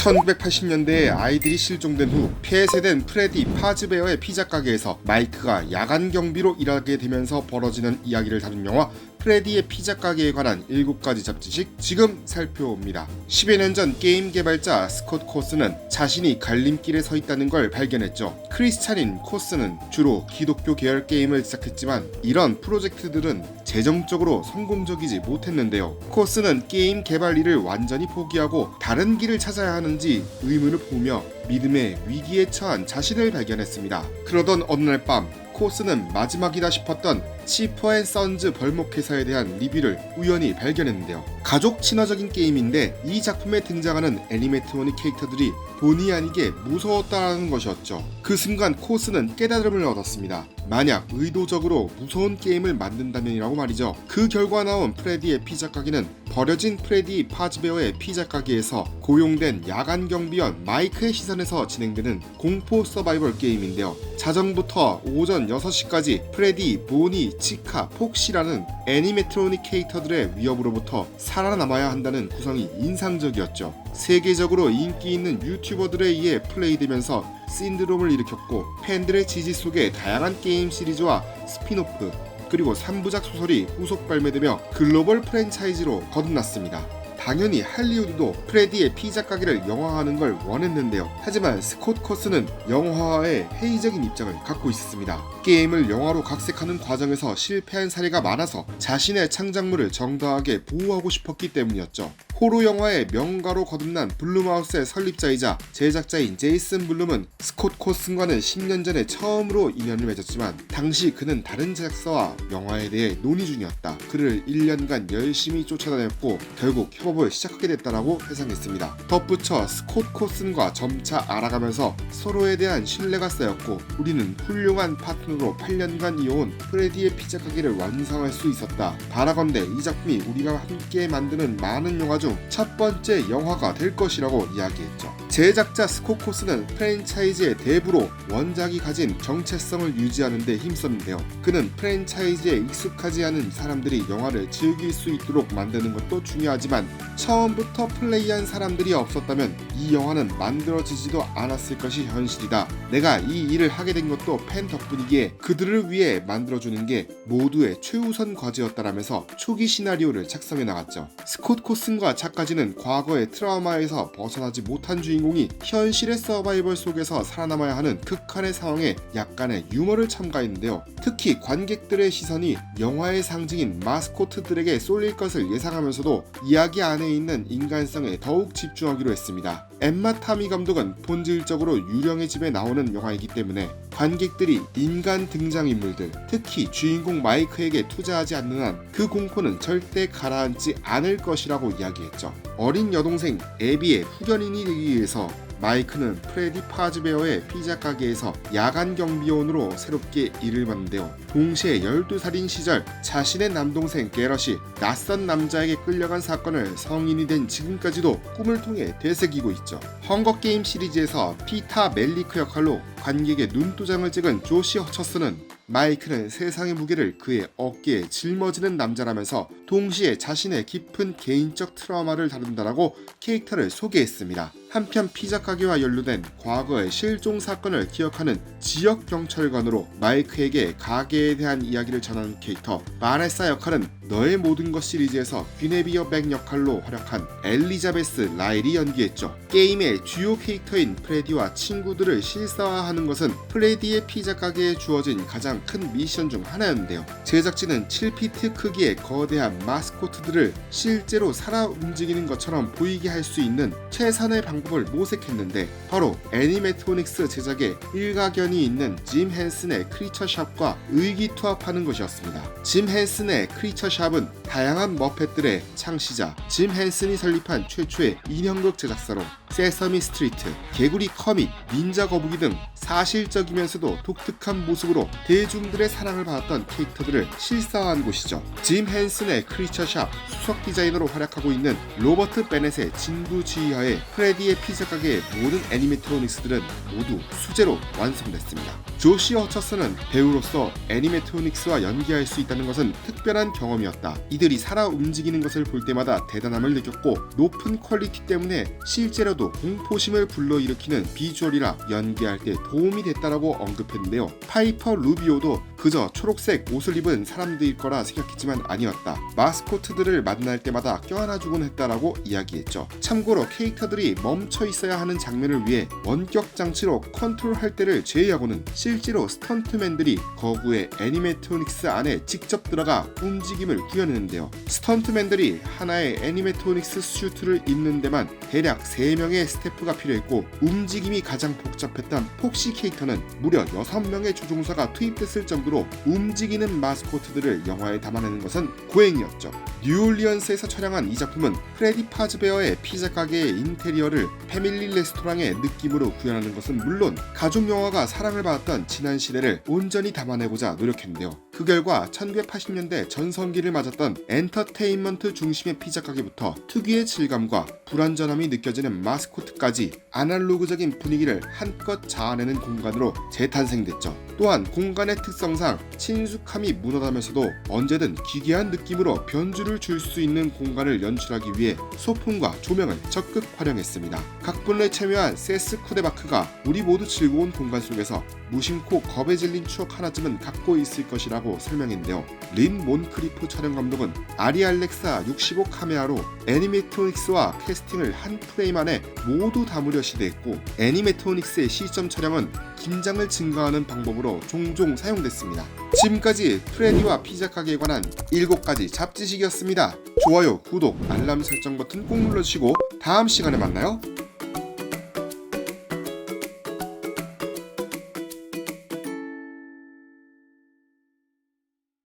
1980년대에 아이들이 실종된 후 폐쇄된 프레디 파즈베어의 피자 가게에서 마이크가 야간 경비로 일하게 되면서 벌어지는 이야기를 다룬 영화 프레디의 피자 가게에 관한 7가지 잡지식 지금 살펴봅니다. 10여 년 전 게임 개발자 스콧 코스는 자신이 갈림길에 서 있다는 걸 발견했죠. 크리스찬인 코스는 주로 기독교 계열 게임을 제작했지만 이런 프로젝트들은 재정적으로 성공적이지 못했는데요. 코스는 게임 개발 일을 완전히 포기하고 다른 길을 찾아야 하는지 의문을 보며 믿음의 위기에 처한 자신을 발견했습니다. 그러던 어느 날 밤 코스는 마지막이다 싶었던 시퍼앤선즈 벌목회사에 대한 리뷰를 우연히 발견했는데요. 가족 친화적인 게임인데 이 작품에 등장하는 애니메이트로닉 캐릭터들이 본의 아니게 무서웠다는 것이었죠. 그 순간 코스는 깨달음을 얻었습니다. 만약 의도적으로 무서운 게임을 만든다면이라고 말이죠. 그 결과 나온 프레디의 피자 가게는 버려진 프레디 파즈베어의 피자 가게에서 고용된 야간 경비원 마이크의 시선에서 진행되는 공포 서바이벌 게임인데요. 자정부터 오전 6시까지 프레디, 보니, 치카, 폭시라는 애니메트로닉 캐릭터들의 위협으로부터 살아남아야 한다는 구성이 인상적이었죠. 세계적으로 인기 있는 유튜버들에 의해 플레이되면서 신드롬을 일으켰고 팬들의 지지 속에 다양한 게임 시리즈와 스피노프 그리고 3부작 소설이 후속 발매되며 글로벌 프랜차이즈로 거듭났습니다. 당연히 할리우드도 프레디의 피자 가게를 영화화하는 걸 원했는데요. 하지만 스콧 코스는 영화화에 회의적인 입장을 갖고 있었습니다. 게임을 영화로 각색하는 과정에서 실패한 사례가 많아서 자신의 창작물을 정당하게 보호하고 싶었기 때문이었죠. 호러 영화의 명가로 거듭난 블룸하우스의 설립자이자 제작자인 제이슨 블룸은 스콧 코슨과는 10년 전에 처음으로 인연을 맺었지만 당시 그는 다른 제작사와 영화에 대해 논의 중이었다. 그를 1년간 열심히 쫓아다녔고 결국 협업을 시작하게 됐다라고 회상했습니다. 덧붙여 스콧 코슨과 점차 알아가면서 서로에 대한 신뢰가 쌓였고 우리는 훌륭한 파트너로 8년간 이어온 프레디의 피자 가게를 완성할 수 있었다. 바라건대 이 작품이 우리가 함께 만드는 많은 영화 중 첫 번째 영화가 될 것이라고 이야기했죠. 제작자 스콧 코스는 프랜차이즈의 대부로 원작이 가진 정체성을 유지하는 데 힘썼는데요. 그는 프랜차이즈에 익숙하지 않은 사람들이 영화를 즐길 수 있도록 만드는 것도 중요하지만 처음부터 플레이한 사람들이 없었다면 이 영화는 만들어지지도 않았을 것이 현실이다. 내가 이 일을 하게 된 것도 팬 덕분이기에 그들을 위해 만들어주는 게 모두의 최우선 과제였다라면서 초기 시나리오를 작성해 나갔죠. 스콧 코슨과 작가진은 과거의 트라우마에서 벗어나지 못한 주인공이 현실의 서바이벌 속에서 살아남아야 하는 극한의 상황에 약간의 유머를 첨가했는데요. 특히 관객들의 시선이 영화의 상징인 마스코트들에게 쏠릴 것을 예상하면서도 이야기 안에 있는 인간성에 더욱 집중하기로 했습니다. 엠마 타미 감독은 본질적으로 유령의 집에 나오는 영화이기 때문에 관객들이 인간 등장인물들, 특히 주인공 마이크에게 투자하지 않는 한 그 공포는 절대 가라앉지 않을 것이라고 이야기했죠. 어린 여동생 에비의 후견인이 되기 위해서 마이크는 프레디 파즈베어의 피자 가게에서 야간 경비원으로 새롭게 일을 맡는데요. 동시에 12살인 시절 자신의 남동생 게럿이 낯선 남자에게 끌려간 사건을 성인이 된 지금까지도 꿈을 통해 되새기고 있죠. 헝거게임 시리즈에서 피타 멜리크 역할로 관객의 눈도장을 찍은 조시 허처스는 마이크는 세상의 무게를 그의 어깨에 짊어지는 남자라면서 동시에 자신의 깊은 개인적 트라우마를 다룬다라고 캐릭터를 소개했습니다. 한편 피자 가게와 연루된 과거의 실종 사건을 기억하는 지역 경찰관으로 마이크에게 가게에 대한 이야기를 전하는 캐릭터 바네사 역할은 너의 모든 것 시리즈에서 귀네비어 백 역할로 활약한 엘리자베스 라일이 연기했죠. 게임의 주요 캐릭터인 프레디와 친구들을 실사화하는 것은 프레디의 피자 가게에 주어진 가장 큰 미션 중 하나였는데요. 제작진은 7피트 크기의 거대한 마스코트들을 실제로 살아 움직이는 것처럼 보이게 할 수 있는 최선의 방법을 모색했는데 바로 애니메트로닉스 제작에 일가견이 있는 짐 헨슨의 크리처샵과 의기투합하는 것이었습니다. 짐 헨슨의 크리처샵은 다양한 머펫들의 창시자 짐 헨슨이 설립한 최초의 인형극 제작사로 세서미 스트리트, 개구리 커밋, 닌자 거북이 등 사실적이면서도 독특한 모습으로 대중들의 사랑을 받았던 캐릭터들을 실사화한 곳이죠. 짐 헨슨의 크리처샵 수석 디자이너로 활약하고 있는 로버트 베넷의 진두지휘하에 프레디의 피자 가게의 모든 애니메트로닉스들은 모두 수제로 완성됐습니다. 조시 허처스는 배우로서 애니메트로닉스와 연기할 수 있다는 것은 특별한 경험이었다. 이 이들이 살아 움직이는 것을 볼 때마다 대단함을 느꼈고 높은 퀄리티 때문에 실제로도 공포심을 불러일으키는 비주얼이라 연기할 때 도움이 됐다라고 언급했는데요. 파이퍼 루비오도 그저 초록색 옷을 입은 사람들일 거라 생각했지만 아니었다. 마스코트들을 만날 때마다 껴안아주곤 했다라고 이야기했죠. 참고로 캐릭터들이 멈춰 있어야 하는 장면을 위해 원격 장치로 컨트롤할 때를 제외하고는 실제로 스턴트맨들이 거구의 애니메트로닉스 안에 직접 들어가 움직임을 구현했는데요. 스턴트맨들이 하나의 애니메트로닉스 슈트를 입는 데만 대략 3명의 스태프가 필요했고 움직임이 가장 복잡했던 폭시 캐릭터는 무려 6명의 조종사가 투입됐을 정도로 움직이는 마스코트들을 영화에 담아내는 것은 고행이었죠. 뉴올리언스에서 촬영한 이 작품은 프레디 파즈베어의 피자 가게의 인테리어를 패밀리 레스토랑의 느낌으로 구현하는 것은 물론 가족 영화가 사랑을 받았던 지난 시대를 온전히 담아내고자 노력했는데요. 그 결과 1980년대 전성기를 맞았던 엔터테인먼트 중심의 피자 가게부터 특유의 질감과 불완전함이 느껴지는 마스코트까지 아날로그적인 분위기를 한껏 자아내는 공간으로 재탄생됐죠. 또한 공간의 특성상 친숙함이 무난하면서도 언제든 기괴한 느낌으로 변주를 줄 수 있는 공간을 연출하기 위해 소품과 조명을 적극 활용했습니다. 각본에 참여한 세스 쿠데바크가 우리 모두 즐거운 공간 속에서 무심코 겁에 질린 추억 하나쯤은 갖고 있을 것이라고 설명했는데요. 린 몬크리프 촬영 감독은 아리 알렉사 65 카메라로 애니메트로닉스와 캐스팅을 한 프레임 안에 모두 담으려 시도했고 애니메트로닉스의 시점 촬영은 긴장을 증가하는 방법으로 종종 사용됐습니다. 지금까지 프레디와 피자 가게에 관한 7가지 잡지식이었습니다. 좋아요, 구독, 알람 설정 버튼 꼭 눌러주시고 다음 시간에 만나요.